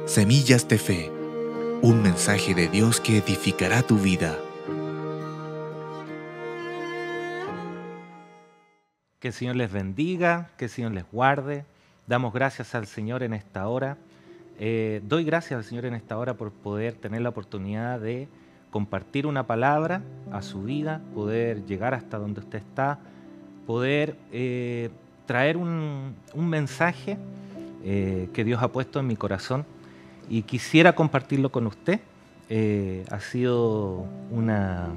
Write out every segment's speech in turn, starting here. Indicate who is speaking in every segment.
Speaker 1: Semillas de Fe, un mensaje de Dios que edificará tu vida.
Speaker 2: Que el Señor les bendiga, que el Señor les guarde. Damos gracias al Señor en esta hora. Doy gracias al Señor en esta hora por poder tener la oportunidad de compartir una palabra a su vida, poder llegar hasta donde usted está, poder traer un mensaje que Dios ha puesto en mi corazón y quisiera compartirlo con usted. Ha sido una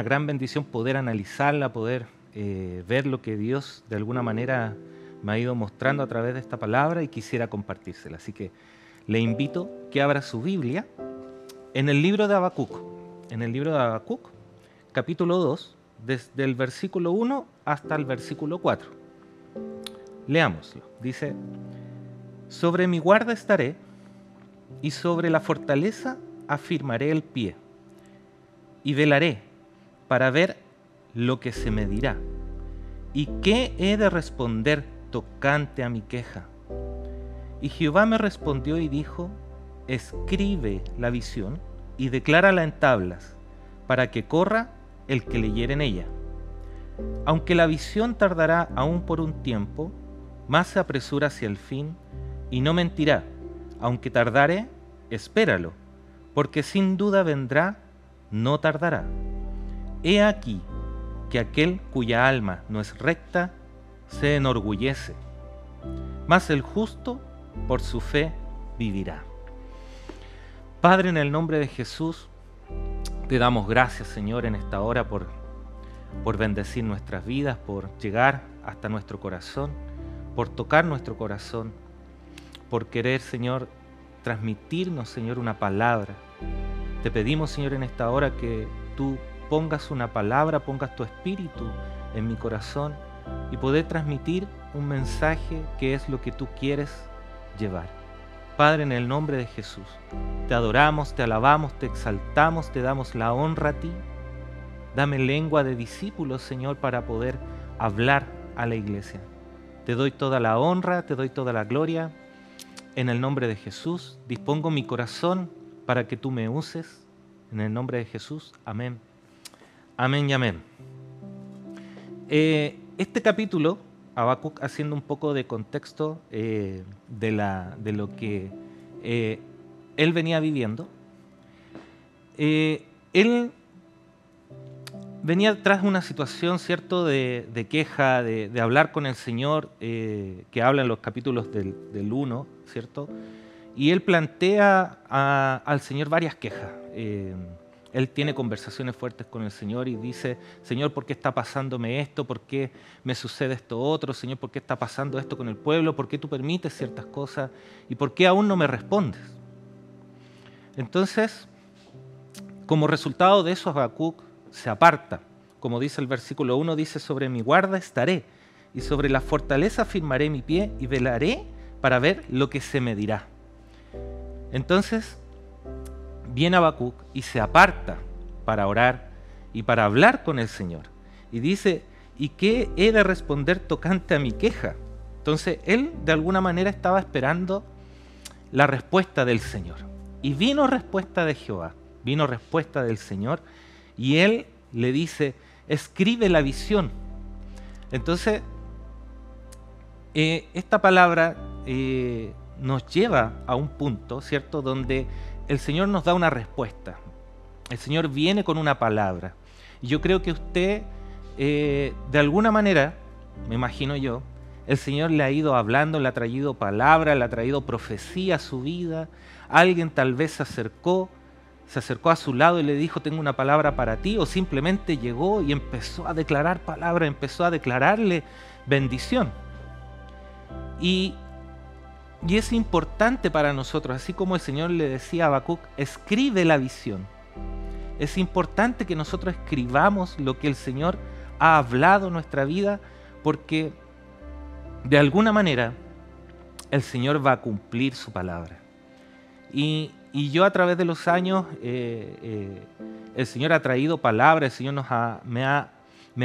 Speaker 2: gran bendición poder analizarla, poder ver lo que Dios de alguna manera me ha ido mostrando a través de esta palabra y quisiera compartírsela. Así que le invito que abra su Biblia en el libro de Habacuc. En el libro de Habacuc, capítulo 2, desde el versículo 1 hasta el versículo 4. Leámoslo. Dice: sobre mi guarda estaré y sobre la fortaleza afirmaré el pie y velaré para ver lo que se me dirá y qué he de responder tocante a mi queja. Y Jehová me respondió y dijo: escribe la visión y declárala en tablas, para que corra el que leyere en ella. Aunque la visión tardará aún por un tiempo, más se apresura hacia el fin, y no mentirá. Aunque tardare, espéralo, porque sin duda vendrá, no tardará. He aquí que aquel cuya alma no es recta se enorgullece, mas el justo por su fe vivirá. Padre, en el nombre de Jesús, te damos gracias, Señor, en esta hora por bendecir nuestras vidas, por llegar hasta nuestro corazón, por tocar nuestro corazón, por querer, Señor, transmitirnos, Señor, una palabra. Te pedimos, Señor, en esta hora que tú pongas una palabra, pongas tu espíritu en mi corazón y poder transmitir un mensaje que es lo que tú quieres llevar. Padre, en el nombre de Jesús, te adoramos, te alabamos, te exaltamos, te damos la honra a ti. Dame lengua de discípulos, Señor, para poder hablar a la iglesia. Te doy toda la honra, te doy toda la gloria. En el nombre de Jesús, dispongo mi corazón para que tú me uses. En el nombre de Jesús, amén. Amén y amén. Este capítulo, Habacuc, haciendo un poco de contexto de lo que él venía viviendo, él venía tras una situación, ¿cierto?, de queja, de hablar con el Señor, que habla en los capítulos del 1, ¿cierto? Y él plantea al Señor varias quejas. Él tiene conversaciones fuertes con el Señor y dice: Señor, ¿por qué está pasándome esto? ¿Por qué me sucede esto otro? Señor, ¿por qué está pasando esto con el pueblo? ¿Por qué tú permites ciertas cosas? ¿Y por qué aún no me respondes? Entonces, como resultado de eso, Habacuc se aparta. Como dice el versículo 1, dice: sobre mi guarda estaré y sobre la fortaleza firmaré mi pie y velaré para ver lo que se me dirá. Entonces viene Habacuc y se aparta para orar y para hablar con el Señor. Y dice: ¿y qué he de responder tocante a mi queja? Entonces él de alguna manera estaba esperando la respuesta del Señor. Y vino respuesta de Jehová, vino respuesta del Señor, y él le dice: escribe la visión. Entonces esta palabra nos lleva a un punto, ¿cierto?, donde el Señor nos da una respuesta. El Señor viene con una palabra. Y yo creo que usted, de alguna manera, me imagino yo, el Señor le ha ido hablando, le ha traído palabra, le ha traído profecía a su vida. Alguien tal vez se acercó a su lado y le dijo: tengo una palabra para ti, o simplemente llegó y empezó a declarar palabra, empezó a declararle bendición. Y es importante para nosotros, así como el Señor le decía a Habacuc: escribe la visión. Es importante que nosotros escribamos lo que el Señor ha hablado en nuestra vida, porque de alguna manera el Señor va a cumplir su palabra. Y yo, a través de los años, el Señor ha traído palabra, el Señor me ha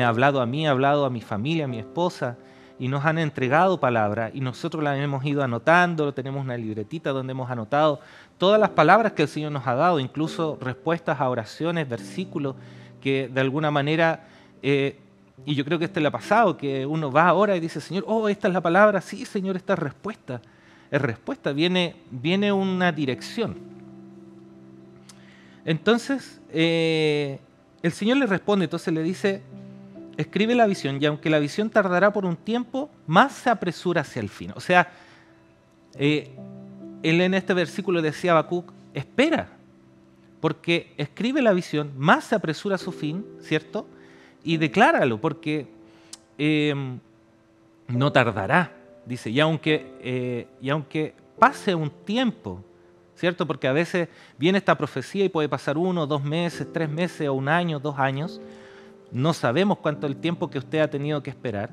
Speaker 2: hablado a mí, ha hablado a mi familia, a mi esposa, y nos han entregado palabra y nosotros la hemos ido anotando, tenemos una libretita donde hemos anotado todas las palabras que el Señor nos ha dado, incluso respuestas a oraciones, versículos que de alguna manera, y yo creo que le ha pasado, que uno va ahora y dice, Señor, oh, esta es la palabra, sí, Señor, esta es respuesta, viene una dirección. Entonces, el Señor le responde, entonces le dice, escribe la visión y aunque la visión tardará por un tiempo, más se apresura hacia el fin. O sea, él en este versículo decía a Habacuc, espera, porque escribe la visión, más se apresura a su fin, ¿cierto? Y decláralo, porque no tardará, dice, y aunque pase un tiempo, ¿cierto? Porque a veces viene esta profecía y puede pasar 1, 2 meses, 3 meses o 1 año, 2 años. No sabemos cuánto es el tiempo que usted ha tenido que esperar,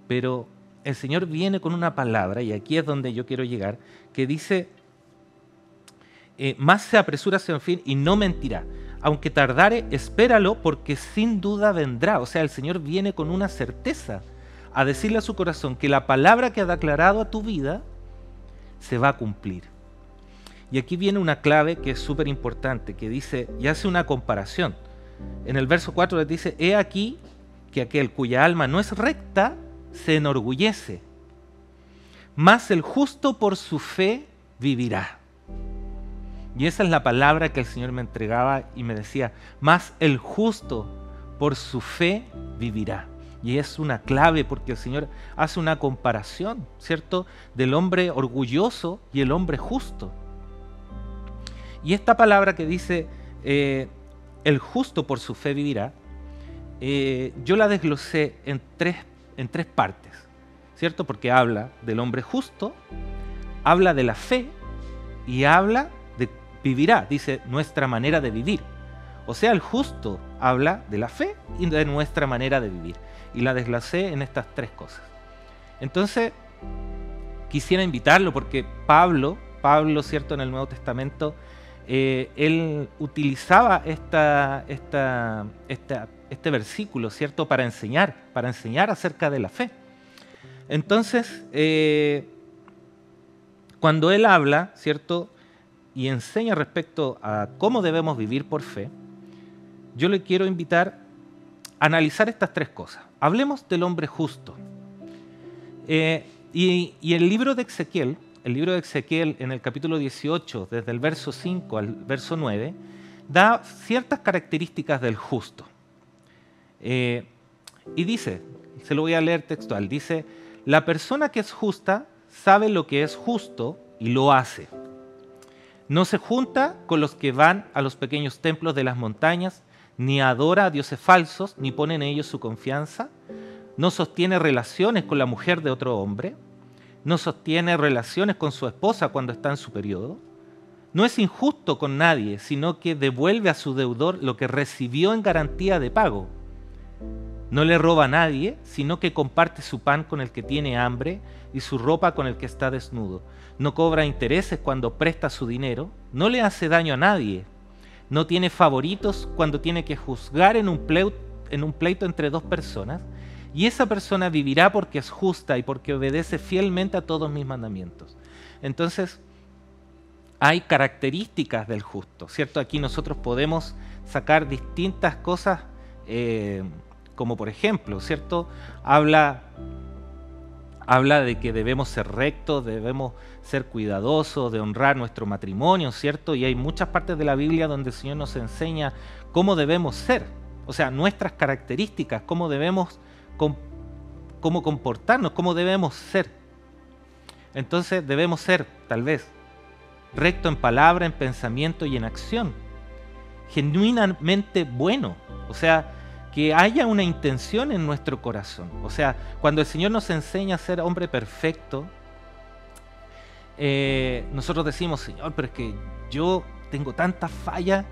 Speaker 2: pero el Señor viene con una palabra, y aquí es donde yo quiero llegar, que dice, más se apresura hacia el fin y no mentirá. Aunque tardare, espéralo porque sin duda vendrá. O sea, el Señor viene con una certeza a decirle a su corazón que la palabra que ha declarado a tu vida se va a cumplir. Y aquí viene una clave que es súper importante, que dice, y hace una comparación. En el verso 4 les dice, he aquí que aquel cuya alma no es recta se enorgullece, mas el justo por su fe vivirá. Y esa es la palabra que el Señor me entregaba y me decía, mas el justo por su fe vivirá. Y es una clave porque el Señor hace una comparación, ¿cierto?, del hombre orgulloso y el hombre justo. Y esta palabra que dice, el justo por su fe vivirá, yo la desglosé en tres partes, ¿cierto? Porque habla del hombre justo, habla de la fe y habla de vivirá, dice nuestra manera de vivir. O sea, el justo habla de la fe y de nuestra manera de vivir. Y la desglosé en estas 3 cosas. Entonces, quisiera invitarlo porque Pablo, ¿cierto?, en el Nuevo Testamento, él utilizaba este versículo, ¿cierto?, para enseñar acerca de la fe. Entonces, cuando él habla, ¿cierto?, y enseña respecto a cómo debemos vivir por fe, yo le quiero invitar a analizar estas 3 cosas. Hablemos del hombre justo. Y el libro de Ezequiel, en el capítulo 18, desde el verso 5 al verso 9, da ciertas características del justo. Y dice, se lo voy a leer textual, dice, la persona que es justa sabe lo que es justo y lo hace. No se junta con los que van a los pequeños templos de las montañas, ni adora a dioses falsos, ni pone en ellos su confianza. No sostiene relaciones con la mujer de otro hombre. No sostiene relaciones con su esposa cuando está en su periodo. No es injusto con nadie, sino que devuelve a su deudor lo que recibió en garantía de pago. No le roba a nadie, sino que comparte su pan con el que tiene hambre y su ropa con el que está desnudo. No cobra intereses cuando presta su dinero. No le hace daño a nadie. No tiene favoritos cuando tiene que juzgar en un pleito entre 2 personas. Y esa persona vivirá porque es justa y porque obedece fielmente a todos mis mandamientos. Entonces, hay características del justo, ¿cierto? Aquí nosotros podemos sacar distintas cosas, como por ejemplo, ¿cierto? Habla de que debemos ser rectos, debemos ser cuidadosos, de honrar nuestro matrimonio, ¿cierto? Y hay muchas partes de la Biblia donde el Señor nos enseña cómo debemos ser, o sea, nuestras características, cómo debemos comportarnos, cómo debemos ser. Entonces debemos ser, tal vez, recto en palabra, en pensamiento y en acción, genuinamente bueno, o sea, que haya una intención en nuestro corazón. O sea, cuando el Señor nos enseña a ser hombre perfecto, nosotros decimos, Señor, pero es que yo tengo tantas fallas,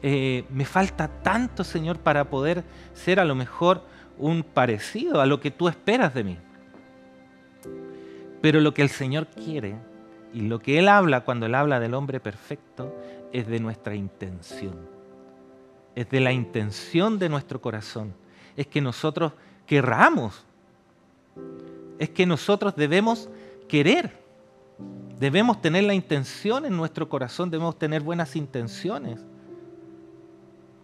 Speaker 2: me falta tanto, Señor, para poder ser a lo mejor un parecido a lo que tú esperas de mí. Pero lo que el Señor quiere y lo que Él habla cuando Él habla del hombre perfecto es de nuestra intención. Es de la intención de nuestro corazón. Es que nosotros querramos Es que nosotros debemos querer, debemos tener la intención en nuestro corazón, debemos tener buenas intenciones.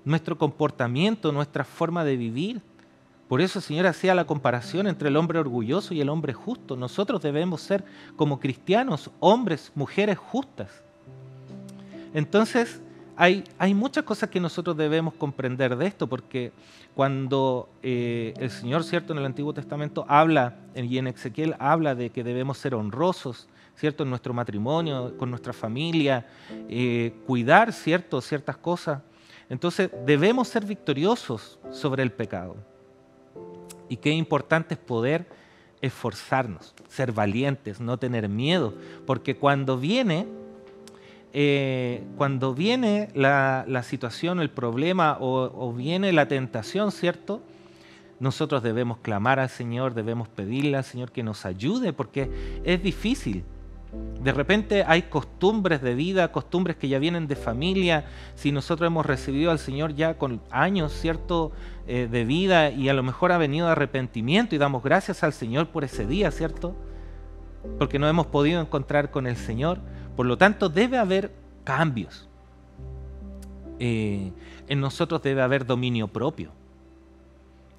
Speaker 2: Nuestro comportamiento, nuestra forma de vivir. Por eso el Señor hacía la comparación entre el hombre orgulloso y el hombre justo. Nosotros debemos ser, como cristianos, hombres, mujeres justas. Entonces, hay muchas cosas que nosotros debemos comprender de esto, porque cuando el Señor, ¿cierto?, en el Antiguo Testamento habla, y en Ezequiel habla de que debemos ser honrosos, ¿cierto?, en nuestro matrimonio, con nuestra familia, cuidar, ¿cierto?, ciertas cosas. Entonces, debemos ser victoriosos sobre el pecado. Y qué importante es poder esforzarnos, ser valientes, no tener miedo, porque cuando viene la situación, el problema o viene la tentación, ¿cierto? Nosotros debemos clamar al Señor, debemos pedirle al Señor que nos ayude, porque es difícil. De repente hay costumbres de vida, costumbres que ya vienen de familia. Si nosotros hemos recibido al Señor ya con años, ¿cierto?, de vida, y a lo mejor ha venido arrepentimiento y damos gracias al Señor por ese día, ¿cierto? Porque no hemos podido encontrar con el Señor. Por lo tanto, debe haber cambios. En nosotros debe haber dominio propio.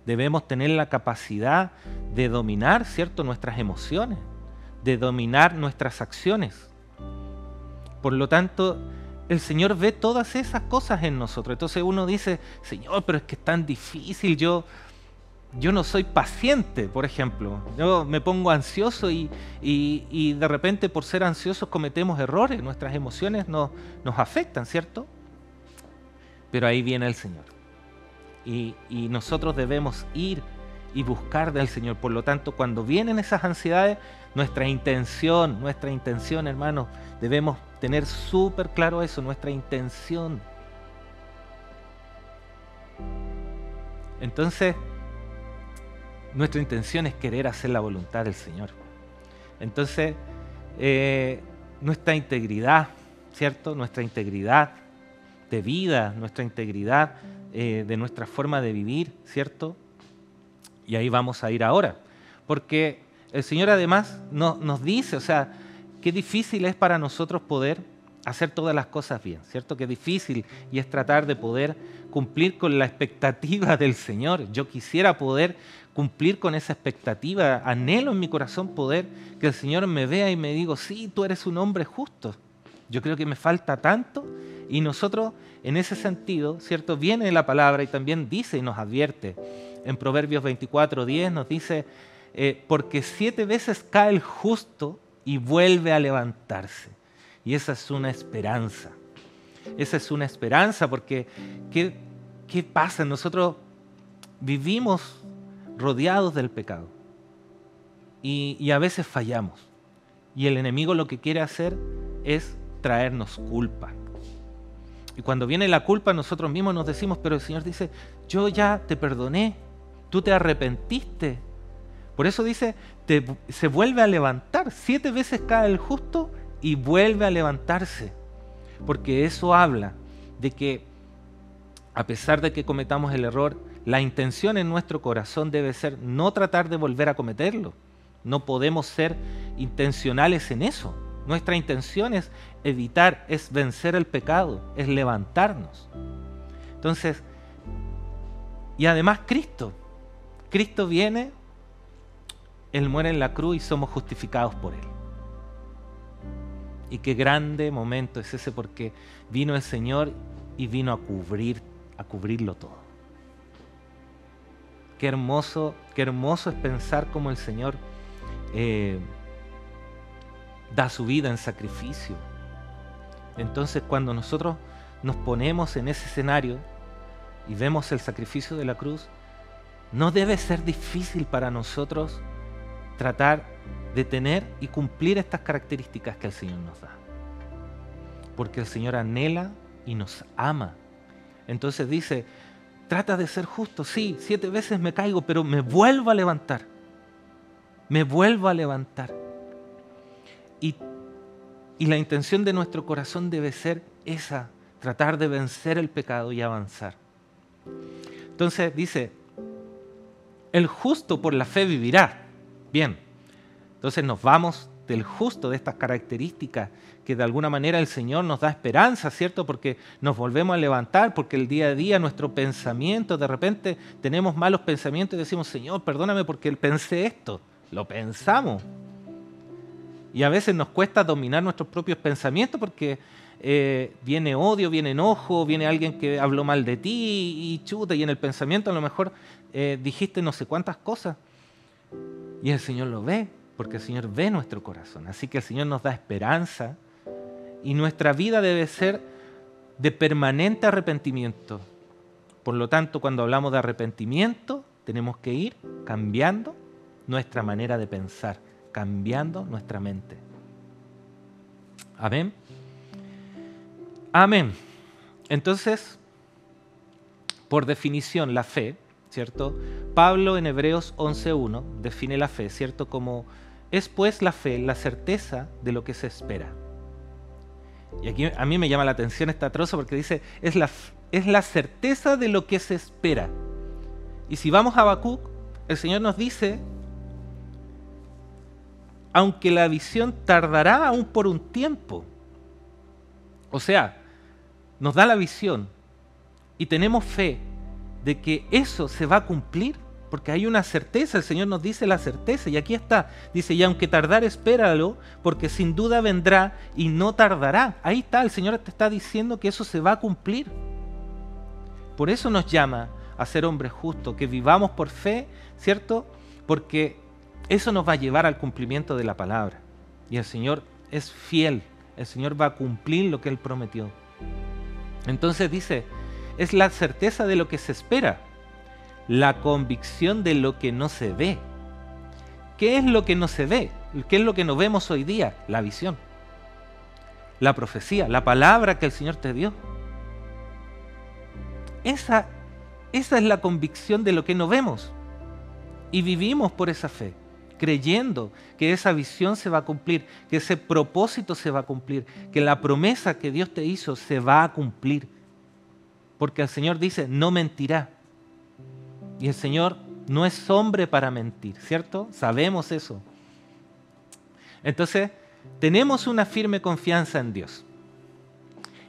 Speaker 2: Debemos tener la capacidad de dominar, ¿cierto?, nuestras emociones, de dominar nuestras acciones. Por lo tanto, el Señor ve todas esas cosas en nosotros. Entonces uno dice, Señor, pero es que es tan difícil, yo no soy paciente, por ejemplo. Yo me pongo ansioso y de repente por ser ansiosos cometemos errores, nuestras emociones nos afectan, ¿cierto? Pero ahí viene el Señor. Y nosotros debemos ir y buscar del Señor. Por lo tanto, cuando vienen esas ansiedades, nuestra intención, hermanos, debemos tener súper claro eso, nuestra intención. Entonces, nuestra intención es querer hacer la voluntad del Señor. Entonces, nuestra integridad, ¿cierto? Nuestra integridad de vida, nuestra integridad de nuestra forma de vivir, ¿cierto? Y ahí vamos a ir ahora. Porque el Señor además nos dice, o sea, qué difícil es para nosotros poder hacer todas las cosas bien, ¿cierto? Qué difícil y es tratar de poder cumplir con la expectativa del Señor. Yo quisiera poder cumplir con esa expectativa, anhelo en mi corazón poder que el Señor me vea y me diga, sí, tú eres un hombre justo. Yo creo que me falta tanto y nosotros en ese sentido, ¿cierto? Viene la palabra y también dice y nos advierte. En Proverbios 24:10 nos dice, porque 7 veces cae el justo y vuelve a levantarse. Y esa es una esperanza. Esa es una esperanza porque ¿qué pasa? Nosotros vivimos rodeados del pecado y a veces fallamos. Y el enemigo lo que quiere hacer es traernos culpa. Y cuando viene la culpa nosotros mismos nos decimos, pero el Señor dice, yo ya te perdoné, tú te arrepentiste. Por eso dice, se vuelve a levantar. 7 veces cae el justo y vuelve a levantarse. Porque eso habla de que a pesar de que cometamos el error, la intención en nuestro corazón debe ser no tratar de volver a cometerlo. No podemos ser intencionales en eso. Nuestra intención es evitar, es vencer el pecado, es levantarnos. Entonces, y además Cristo viene, Él muere en la cruz y somos justificados por Él. Y qué grande momento es ese porque vino el Señor y vino a cubrirlo todo. Qué hermoso es pensar cómo el Señor da su vida en sacrificio. Entonces cuando nosotros nos ponemos en ese escenario y vemos el sacrificio de la cruz, no debe ser difícil para nosotros tratar de tener y cumplir estas características que el Señor nos da. Porque el Señor anhela y nos ama. Entonces dice, trata de ser justo, sí, 7 veces me caigo, pero me vuelvo a levantar. Me vuelvo a levantar. Y la intención de nuestro corazón debe ser esa, tratar de vencer el pecado y avanzar. Entonces dice, el justo por la fe vivirá. Bien, entonces nos vamos del justo, de estas características que de alguna manera el Señor nos da esperanza, ¿cierto? Porque nos volvemos a levantar, porque el día a día nuestro pensamiento, de repente tenemos malos pensamientos y decimos, Señor, perdóname porque pensé esto. Lo pensamos. Y a veces nos cuesta dominar nuestros propios pensamientos porque viene odio, viene enojo, viene alguien que habló mal de ti y chuta, y en el pensamiento a lo mejor dijiste no sé cuántas cosas. Y el Señor lo ve, porque el Señor ve nuestro corazón. Así que el Señor nos da esperanza y nuestra vida debe ser de permanente arrepentimiento. Por lo tanto, cuando hablamos de arrepentimiento, tenemos que ir cambiando nuestra manera de pensar, cambiando nuestra mente. Amén. Amén. Entonces, por definición, la fe, ¿cierto? Pablo en Hebreos 11:1 define la fe, ¿cierto? Como es pues la fe, la certeza de lo que se espera. Y aquí a mí me llama la atención esta trozo porque dice, es la certeza de lo que se espera. Y si vamos a Habacuc, el Señor nos dice, aunque la visión tardará aún por un tiempo. O sea, nos da la visión y tenemos fe de que eso se va a cumplir, porque hay una certeza, el Señor nos dice la certeza, y aquí está, dice, y aunque tardar, espéralo, porque sin duda vendrá y no tardará. Ahí está, el Señor te está diciendo que eso se va a cumplir. Por eso nos llama a ser hombres justos, que vivamos por fe, ¿cierto? Porque eso nos va a llevar al cumplimiento de la palabra. Y el Señor es fiel, el Señor va a cumplir lo que Él prometió. Entonces dice, es la certeza de lo que se espera, la convicción de lo que no se ve. ¿Qué es lo que no se ve? ¿Qué es lo que no vemos hoy día? La visión, la profecía, la palabra que el Señor te dio. Esa es la convicción de lo que no vemos. Y vivimos por esa fe, creyendo que esa visión se va a cumplir, que ese propósito se va a cumplir, que la promesa que Dios te hizo se va a cumplir. Porque el Señor dice, no mentirá. Y el Señor no es hombre para mentir, ¿cierto? Sabemos eso. Entonces, tenemos una firme confianza en Dios,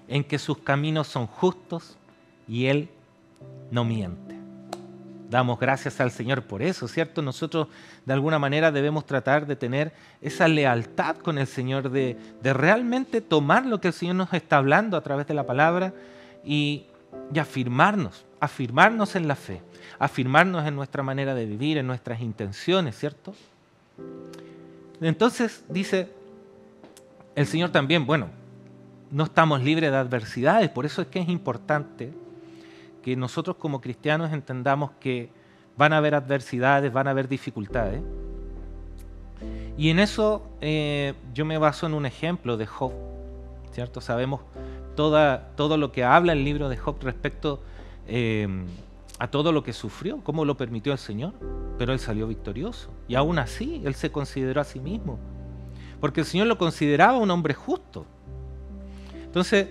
Speaker 2: en que sus caminos son justos y Él no miente. Damos gracias al Señor por eso, ¿cierto? Nosotros de alguna manera debemos tratar de tener esa lealtad con el Señor, de realmente tomar lo que el Señor nos está hablando a través de la palabra y afirmarnos en la fe, afirmarnos en nuestra manera de vivir, en nuestras intenciones, ¿cierto? Entonces dice el Señor también, bueno, no estamos libres de adversidades, por eso es que es importante que nosotros como cristianos entendamos que van a haber adversidades, van a haber dificultades. Y en eso yo me baso en un ejemplo de Job, ¿cierto? Sabemos todo lo que habla el libro de Job respecto a todo lo que sufrió, cómo lo permitió el Señor, pero él salió victorioso. Y aún así, él se consideró a sí mismo, porque el Señor lo consideraba un hombre justo. Entonces,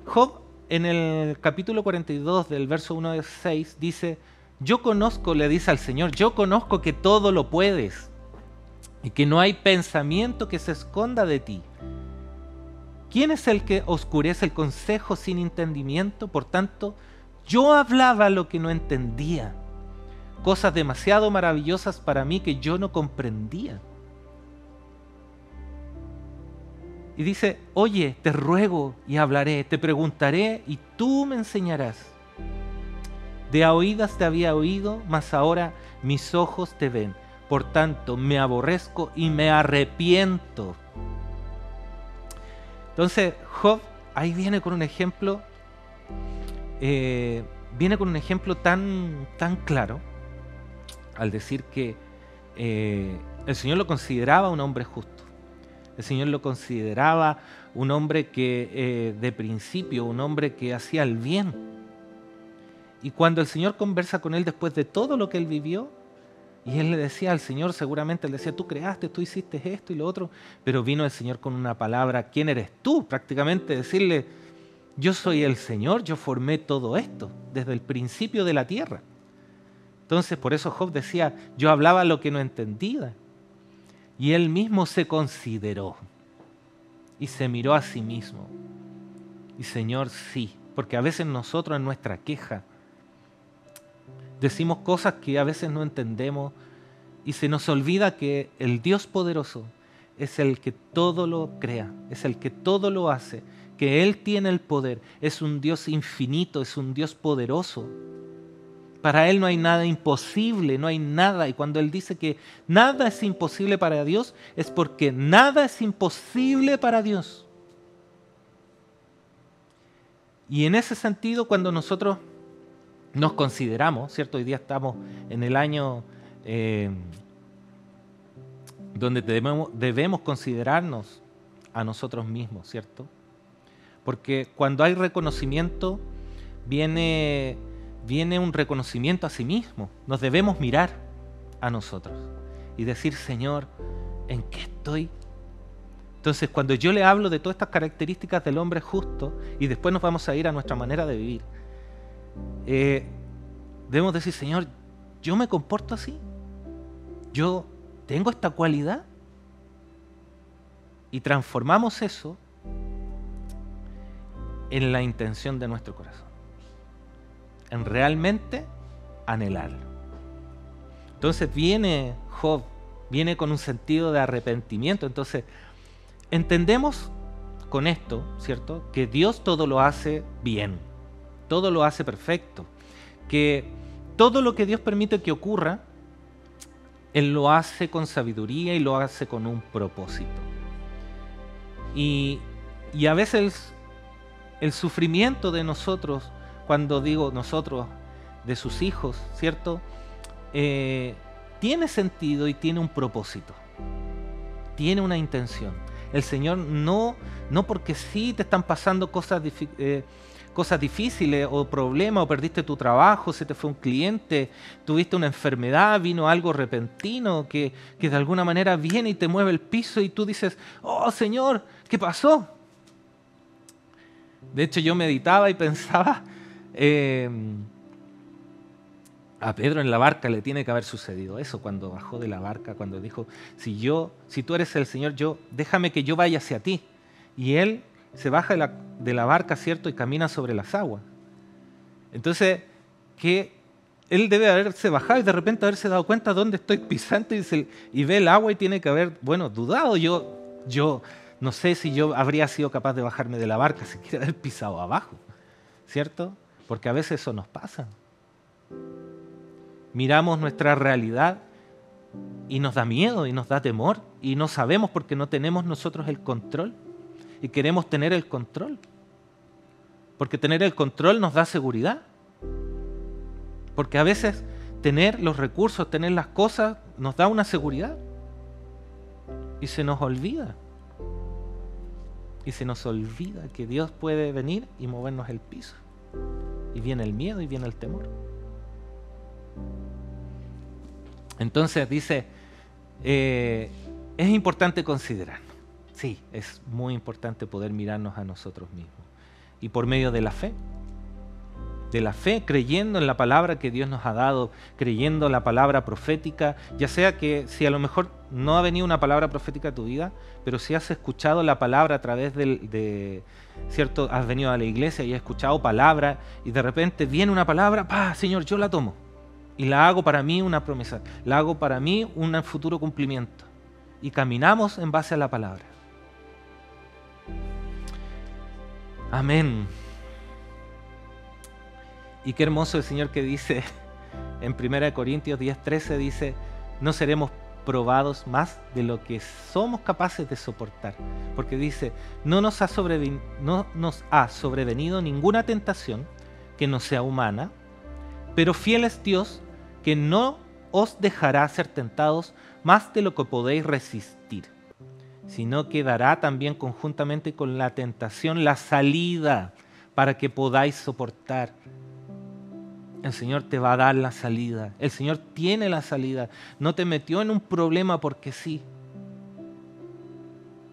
Speaker 2: Job, en el capítulo 42 del verso 1 al 6, dice, yo conozco, le dice al Señor, yo conozco que todo lo puedes y que no hay pensamiento que se esconda de ti. ¿Quién es el que oscurece el consejo sin entendimiento? Por tanto, yo hablaba lo que no entendía, cosas demasiado maravillosas para mí que yo no comprendía. Y dice, oye, te ruego y hablaré, te preguntaré y tú me enseñarás. De a oídas te había oído, mas ahora mis ojos te ven. Por tanto, me aborrezco y me arrepiento. Entonces, Job ahí viene con un ejemplo, tan claro, al decir que el Señor lo consideraba un hombre justo. El Señor lo consideraba un hombre que, de principio, un hombre que hacía el bien. Y cuando el Señor conversa con él después de todo lo que él vivió, y él le decía al Señor, seguramente le decía, tú creaste, tú hiciste esto y lo otro, pero vino el Señor con una palabra, ¿quién eres tú? Prácticamente decirle, yo soy el Señor, yo formé todo esto desde el principio de la tierra. Entonces, por eso Job decía, yo hablaba lo que no entendía. Y él mismo se consideró y se miró a sí mismo. Y Señor, sí, porque a veces nosotros en nuestra queja decimos cosas que a veces no entendemos y se nos olvida que el Dios poderoso es el que todo lo crea, es el que todo lo hace, que Él tiene el poder, es un Dios infinito, es un Dios poderoso. Para Él no hay nada imposible, no hay nada. Y cuando Él dice que nada es imposible para Dios, es porque nada es imposible para Dios. Y en ese sentido, cuando nosotros nos consideramos, ¿cierto? Hoy día estamos en el año donde debemos considerarnos a nosotros mismos, ¿cierto? Porque cuando hay reconocimiento, viene un reconocimiento a sí mismo. Nos debemos mirar a nosotros y decir, Señor, ¿en qué estoy? Entonces, cuando yo le hablo de todas estas características del hombre justo, y después nos vamos a ir a nuestra manera de vivir, debemos decir, Señor, ¿yo me comporto así? ¿Yo tengo esta cualidad? Y transformamos eso en la intención de nuestro corazón, en realmente anhelarlo. Entonces viene Job, viene con un sentido de arrepentimiento. Entonces entendemos con esto, ¿cierto?, que Dios todo lo hace bien, todo lo hace perfecto, que todo lo que Dios permite que ocurra, Él lo hace con sabiduría y lo hace con un propósito. Y a veces el sufrimiento de nosotros, cuando digo nosotros, de sus hijos, ¿cierto?, tiene sentido y tiene un propósito, tiene una intención. El Señor no porque sí te están pasando cosas difíciles o problemas, o perdiste tu trabajo, se te fue un cliente, tuviste una enfermedad, vino algo repentino que de alguna manera viene y te mueve el piso y tú dices, oh Señor, ¿qué pasó? De hecho, yo meditaba y pensaba, a Pedro en la barca le tiene que haber sucedido eso cuando bajó de la barca, cuando dijo, si tú eres el Señor, déjame que yo vaya hacia ti. Y él se baja de la barca, ¿cierto?, y camina sobre las aguas. Entonces, que él debe haberse bajado y de repente haberse dado cuenta dónde estoy pisando y ve el agua y tiene que haber, dudado. Yo no sé si yo habría sido capaz de bajarme de la barca si quiera haber pisado abajo, ¿cierto? Porque a veces eso nos pasa. Miramos nuestra realidad y nos da miedo y nos da temor y no sabemos porque no tenemos nosotros el control y queremos tener el control. Porque tener el control nos da seguridad. Porque a veces tener los recursos, tener las cosas, nos da una seguridad. Y se nos olvida. Y se nos olvida que Dios puede venir y movernos el piso. Y viene el miedo y viene el temor. Entonces dice, es importante considerarnos. Sí, es muy importante poder mirarnos a nosotros mismos. Y por medio de la fe, creyendo en la palabra que Dios nos ha dado, creyendo en la palabra profética, ya sea que si a lo mejor no ha venido una palabra profética a tu vida, pero si has escuchado la palabra a través ¿cierto? Has venido a la iglesia y has escuchado palabra y de repente viene una palabra, Señor, yo la tomo y la hago para mí una promesa, la hago para mí un futuro cumplimiento y caminamos en base a la palabra. Amén. Y qué hermoso el Señor que dice en 1 Corintios 10:13, dice, no seremos probados más de lo que somos capaces de soportar. Porque dice, no nos ha sobrevenido ninguna tentación que no sea humana, pero fiel es Dios que no os dejará ser tentados más de lo que podéis resistir, sino que dará también conjuntamente con la tentación la salida para que podáis soportar. El Señor te va a dar la salida. El Señor tiene la salida. No te metió en un problema porque sí.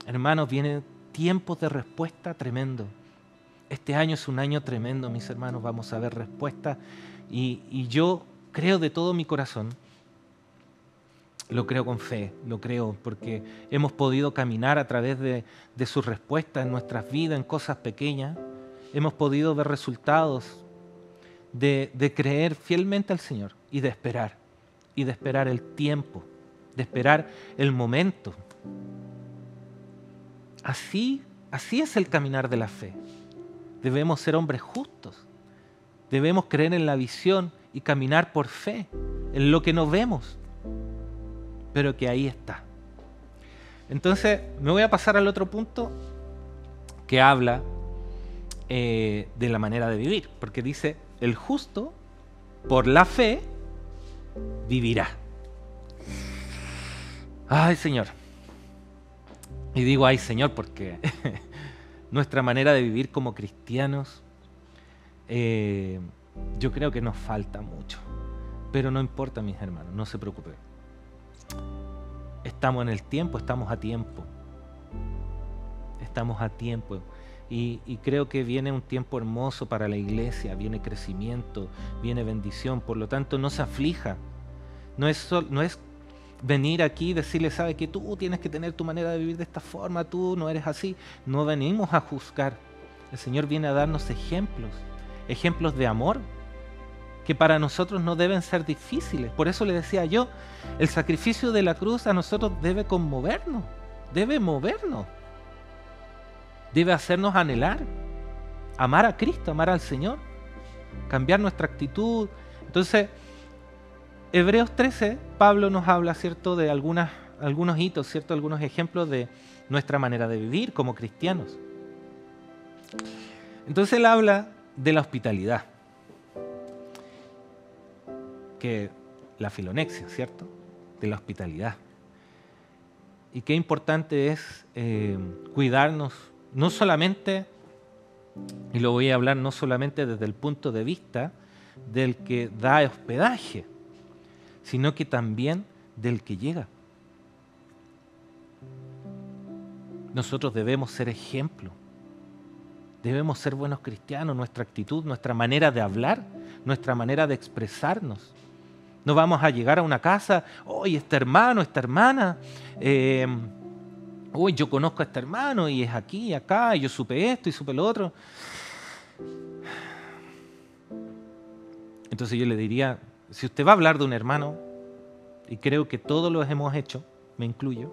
Speaker 2: Hermanos, vienen tiempos de respuesta tremendo. Este año es un año tremendo, mis hermanos. Vamos a ver respuesta. Y yo creo de todo mi corazón Lo creo con fe, lo creo, porque hemos podido caminar a través de sus respuestas en nuestras vidas, en cosas pequeñas. Hemos podido ver resultados de creer fielmente al Señor y de esperar el tiempo, de esperar el momento. Así es el caminar de la fe. Debemos ser hombres justos. Debemos creer en la visión y caminar por fe, en lo que no vemos, pero que ahí está. Entonces, me voy a pasar al otro punto que habla de la manera de vivir, porque dice, el justo por la fe vivirá. Ay, Señor. Y digo, ay, Señor, porque nuestra manera de vivir como cristianos, yo creo que nos falta mucho. Pero no importa, mis hermanos, no se preocupen. Estamos en el tiempo, estamos a tiempo. Estamos a tiempo. Y creo que viene un tiempo hermoso para la iglesia, viene crecimiento, viene bendición. Por lo tanto, no se aflija. No es venir aquí y decirle, ¿sabes qué? Tú tienes que tener tu manera de vivir de esta forma, tú no eres así. No venimos a juzgar. El Señor viene a darnos ejemplos de amor, que para nosotros no deben ser difíciles. Por eso le decía yo, el sacrificio de la cruz a nosotros debe conmovernos, debe movernos, debe hacernos anhelar, amar a Cristo, amar al Señor, cambiar nuestra actitud. Entonces, Hebreos 13, Pablo nos habla, ¿cierto?, de algunos hitos, ¿cierto?, algunos ejemplos de nuestra manera de vivir como cristianos. Entonces él habla de la hospitalidad, que la filonexia, ¿cierto?, de la hospitalidad. Y qué importante es cuidarnos, no solamente, y lo voy a hablar no solamente desde el punto de vista del que da hospedaje, sino que también del que llega. Nosotros debemos ser ejemplo, debemos ser buenos cristianos, nuestra actitud, nuestra manera de hablar, nuestra manera de expresarnos. No vamos a llegar a una casa, oye, este hermano, esta hermana, uy, yo conozco a este hermano y es aquí y acá, y yo supe esto y supe lo otro. Entonces yo le diría, si usted va a hablar de un hermano, y creo que todos los hemos hecho, me incluyo,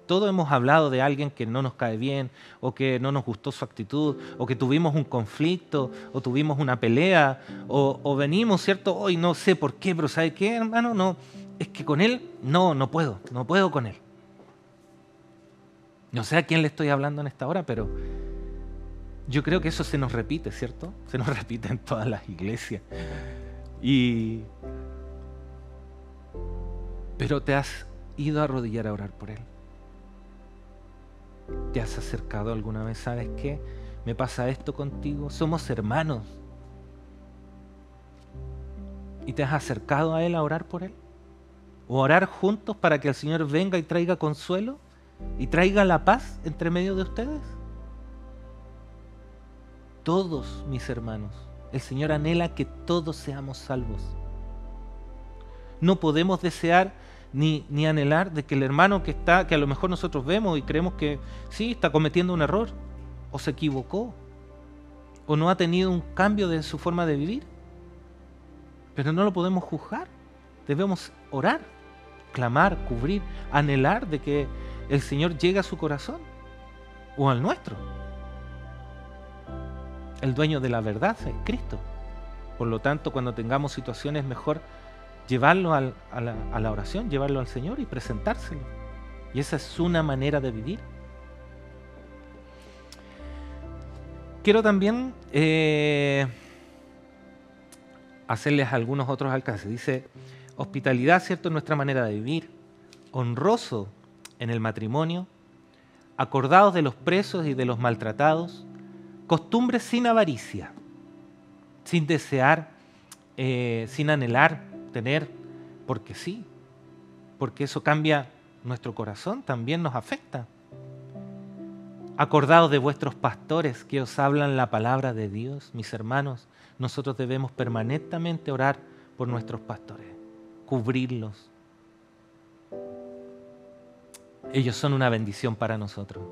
Speaker 2: todos hemos hablado de alguien que no nos cae bien, o que no nos gustó su actitud, o que tuvimos un conflicto, o tuvimos una pelea, o venimos, ¿cierto? Hoy no sé por qué, pero ¿sabe qué, hermano? No, es que con él no puedo con él. No sé a quién le estoy hablando en esta hora, pero yo creo que eso se nos repite, ¿cierto? Se nos repite en todas las iglesias. Pero te has ido a arrodillar a orar por él. ¿Te has acercado alguna vez? ¿Sabes qué? Me pasa esto contigo. Somos hermanos. ¿Y te has acercado a él a orar por él? ¿O a orar juntos para que el Señor venga y traiga consuelo? ¿Y traiga la paz entre medio de ustedes? Todos, mis hermanos, el Señor anhela que todos seamos salvos. No podemos desear ni anhelar de que el hermano que a lo mejor nosotros vemos y creemos que sí, está cometiendo un error, o se equivocó, o no ha tenido un cambio de su forma de vivir. Pero no lo podemos juzgar. Debemos orar, clamar, cubrir, anhelar de que el Señor llegue a su corazón o al nuestro. El dueño de la verdad es Cristo. Por lo tanto, cuando tengamos situaciones, mejor llevarlo a la oración, llevarlo al Señor y presentárselo. Y esa es una manera de vivir. Quiero también hacerles algunos otros alcances. Dice, hospitalidad, ¿cierto?, es nuestra manera de vivir. Honroso en el matrimonio. Acordados de los presos y de los maltratados. Costumbres sin avaricia. Sin desear, sin anhelar tener, porque sí, porque eso cambia nuestro corazón, también nos afecta. Acordados de vuestros pastores que os hablan la palabra de Dios, mis hermanos, nosotros debemos permanentemente orar por nuestros pastores, cubrirlos, Ellos son una bendición para nosotros.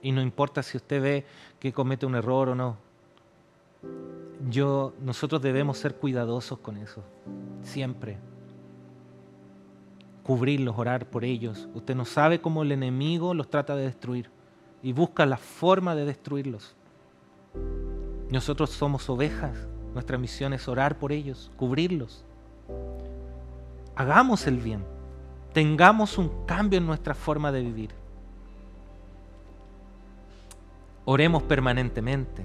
Speaker 2: Y no importa si usted ve que comete un error o no. Nosotros debemos ser cuidadosos con eso. Siempre. Cubrirlos, orar por ellos. Usted no sabe cómo el enemigo los trata de destruir. Y busca la forma de destruirlos. Nosotros somos ovejas. Nuestra misión es orar por ellos, cubrirlos. Hagamos el bien. Tengamos un cambio en nuestra forma de vivir. Oremos permanentemente.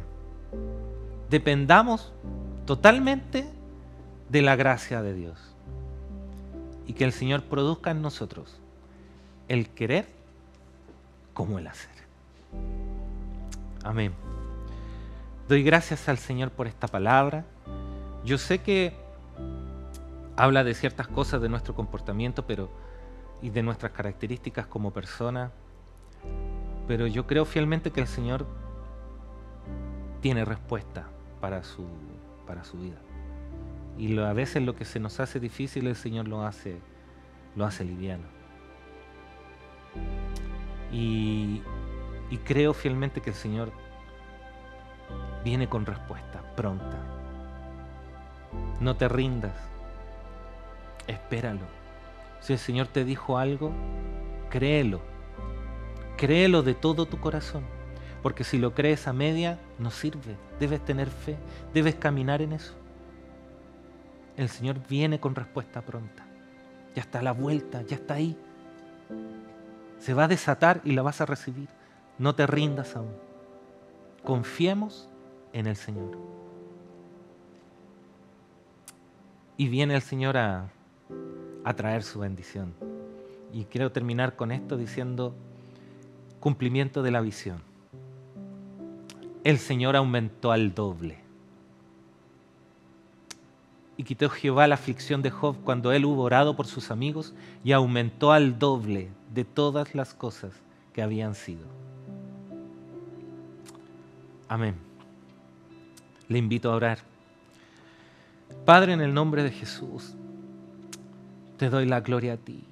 Speaker 2: Dependamos totalmente de la gracia de Dios. Y que el Señor produzca en nosotros el querer como el hacer. Amén. Doy gracias al Señor por esta palabra. Yo sé que habla de ciertas cosas de nuestro comportamiento y de nuestras características como persona, pero yo creo fielmente que el Señor tiene respuesta para su vida. Y a veces lo que se nos hace difícil, el Señor lo hace liviano. Y creo fielmente que el Señor viene con respuesta pronta. No te rindas. Espéralo. Si el Señor te dijo algo, créelo. Créelo de todo tu corazón. Porque si lo crees a media, no sirve. Debes tener fe. Debes caminar en eso. El Señor viene con respuesta pronta. Ya está a la vuelta, ya está ahí. Se va a desatar y la vas a recibir. No te rindas aún. Confiemos en el Señor. Y viene el Señor a traer su bendición. Y quiero terminar con esto diciendo cumplimiento de la visión. El Señor aumentó al doble. Y quitó Jehová la aflicción de Job cuando él hubo orado por sus amigos y aumentó al doble de todas las cosas que habían sido. Amén. Le invito a orar. Padre, en el nombre de Jesús, te doy la gloria a ti.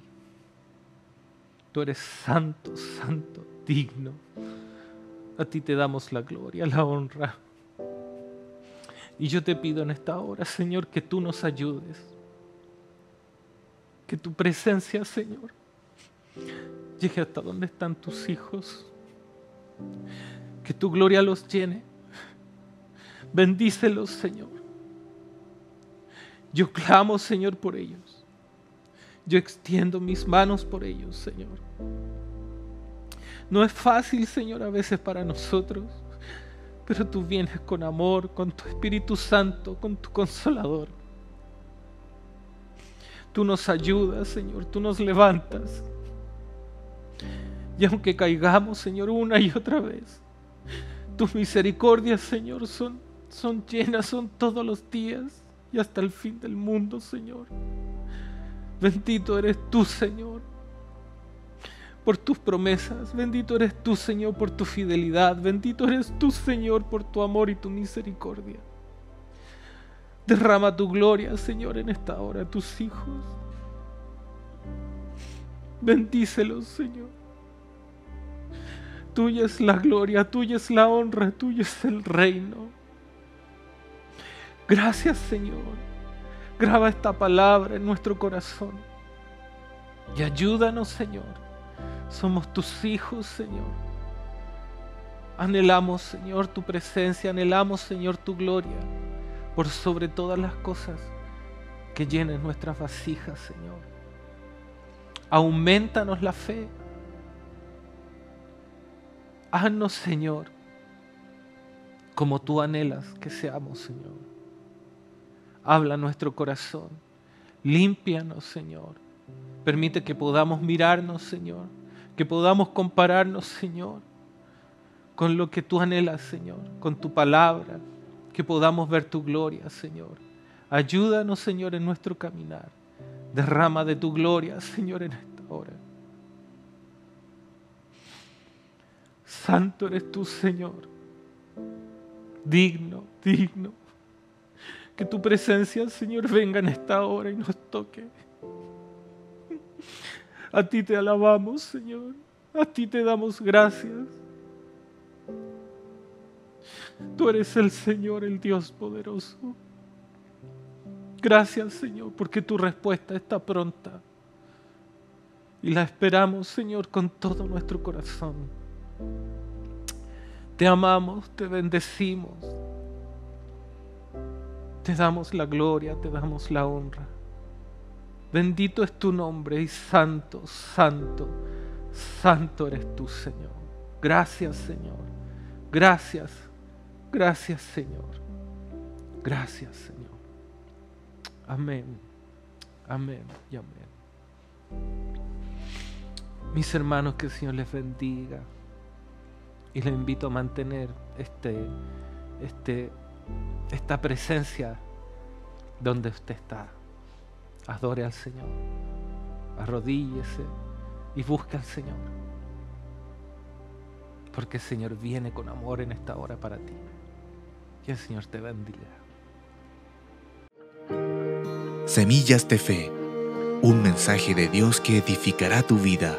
Speaker 2: Tú eres santo, santo, digno. A ti te damos la gloria, la honra. Y yo te pido en esta hora, Señor, que tú nos ayudes. Que tu presencia, Señor, llegue hasta donde están tus hijos. Que tu gloria los llene. Bendícelos, Señor. Yo clamo, Señor, por ellos. Yo extiendo mis manos por ellos, Señor. No es fácil, Señor, a veces para nosotros, pero tú vienes con amor, con tu Espíritu Santo, con tu Consolador. Tú nos ayudas, Señor, tú nos levantas. Y aunque caigamos, Señor, una y otra vez, tus misericordias, Señor, son llenas, son todos los días y hasta el fin del mundo, Señor. Bendito eres tú, Señor, por tus promesas. Bendito eres tú, Señor, por tu fidelidad. Bendito eres tú, Señor, por tu amor y tu misericordia. Derrama tu gloria, Señor, en esta hora a tus hijos. Bendícelos, Señor. Tuya es la gloria, tuya es la honra, tuyo es el reino. Gracias, Señor. Graba esta palabra en nuestro corazón y ayúdanos, Señor. Somos tus hijos, Señor. Anhelamos, Señor, tu presencia, anhelamos, Señor, tu gloria, por sobre todas las cosas, que llenes nuestras vasijas, Señor. Aumentanos la fe. Haznos, Señor, como tú anhelas que seamos, Señor. Habla nuestro corazón. Límpianos, Señor. Permite que podamos mirarnos, Señor. Que podamos compararnos, Señor, con lo que tú anhelas, Señor, con tu palabra. Que podamos ver tu gloria, Señor. Ayúdanos, Señor, en nuestro caminar. Derrama de tu gloria, Señor, en esta hora. Santo eres tú, Señor. Digno, digno. Que tu presencia, Señor, venga en esta hora y nos toque. A ti te alabamos, Señor. A ti te damos gracias. Tú eres el Señor, el Dios poderoso. Gracias, Señor, porque tu respuesta está pronta. Y la esperamos, Señor, con todo nuestro corazón. Te amamos, te bendecimos. Te damos la gloria, te damos la honra. Bendito es tu nombre y santo, santo, santo eres tú, Señor. Gracias, Señor. Gracias, gracias, Señor. Gracias, Señor. Amén, amén y amén. Mis hermanos, que el Señor les bendiga. Y les invito a mantener esta presencia donde usted está. Adore al Señor, arrodíllese y busque al Señor, porque el Señor viene con amor en esta hora para ti. Que el Señor te bendiga.
Speaker 1: Semillas de Fe, un mensaje de Dios que edificará tu vida.